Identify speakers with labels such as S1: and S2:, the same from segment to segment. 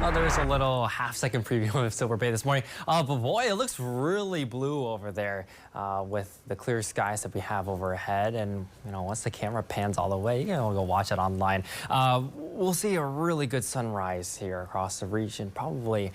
S1: Oh, there's a little half-second preview of Silver Bay this morning. But boy, it looks really blue over there with the clear skies that we have overhead. And, you know, once the camera pans all the way, you know, go watch it online. We'll see a really good sunrise here across the region. Probably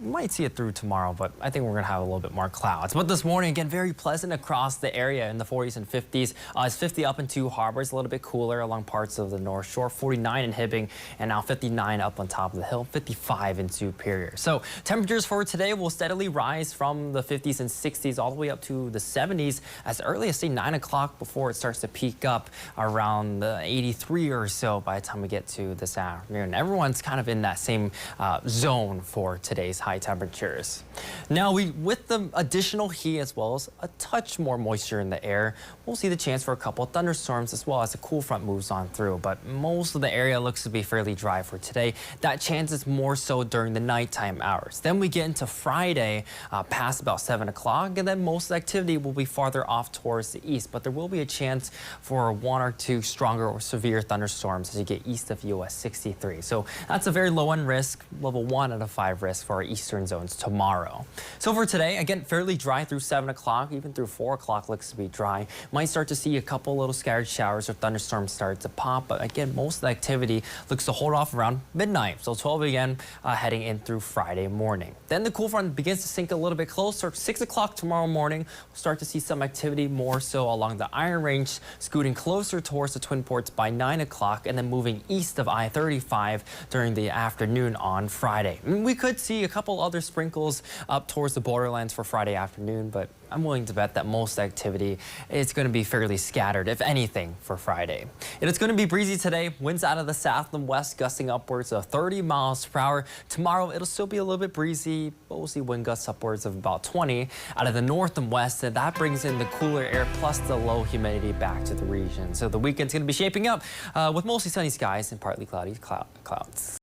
S1: might see it through tomorrow, but I think we're going to have a little bit more clouds. But this morning, again, very pleasant across the area in the 40s and 50s. It's 50 up in two harbors, a little bit cooler along parts of the North Shore, 49 in Hibbing, and now 59 up on top of the hill, 55 in Superior. So temperatures for today will steadily rise from the 50s and 60s all the way up to the 70s as early as, say, 9 o'clock before it starts to peak up around the 83 or so by the time we get to this afternoon. Everyone's kind of in that same zone for today's high temperatures. Now, with the additional heat as well as a touch more moisture in the air, we'll see the chance for a couple of thunderstorms as well as the cool front moves on through. But most of the area looks to be fairly dry for today. That chance is more so during the nighttime hours. Then we get into Friday past about 7 o'clock, and then most of the activity will be farther off towards the east. But there will be a chance for one or two stronger or severe thunderstorms as you get east of US 63. So that's a very low end risk, level 1 out of 5 risk for our eastern zones tomorrow. So for today, again, fairly dry through 7 o'clock, even through 4 o'clock looks to be dry. Might start to see a couple little scattered showers or thunderstorms start to pop, but again, most of the activity looks to hold off around midnight. So 12 again, heading in through Friday morning. Then the cool front begins to sink a little bit closer. 6 o'clock tomorrow morning, we'll start to see some activity more so along the Iron Range, scooting closer towards the Twin Ports by 9 o'clock, and then moving east of I-35 during the afternoon on Friday. We could see a couple other sprinkles up towards the borderlands for Friday afternoon, but I'm willing to bet that most activity is going to be fairly scattered, if anything, for Friday. And it's going to be breezy today. Winds out of the south and west gusting upwards of 30 miles per hour. Tomorrow, it'll still be a little bit breezy, but we'll see wind gusts upwards of about 20 out of the north and west. And that brings in the cooler air plus the low humidity back to the region. So the weekend's going to be shaping up with mostly sunny skies and partly cloudy clouds.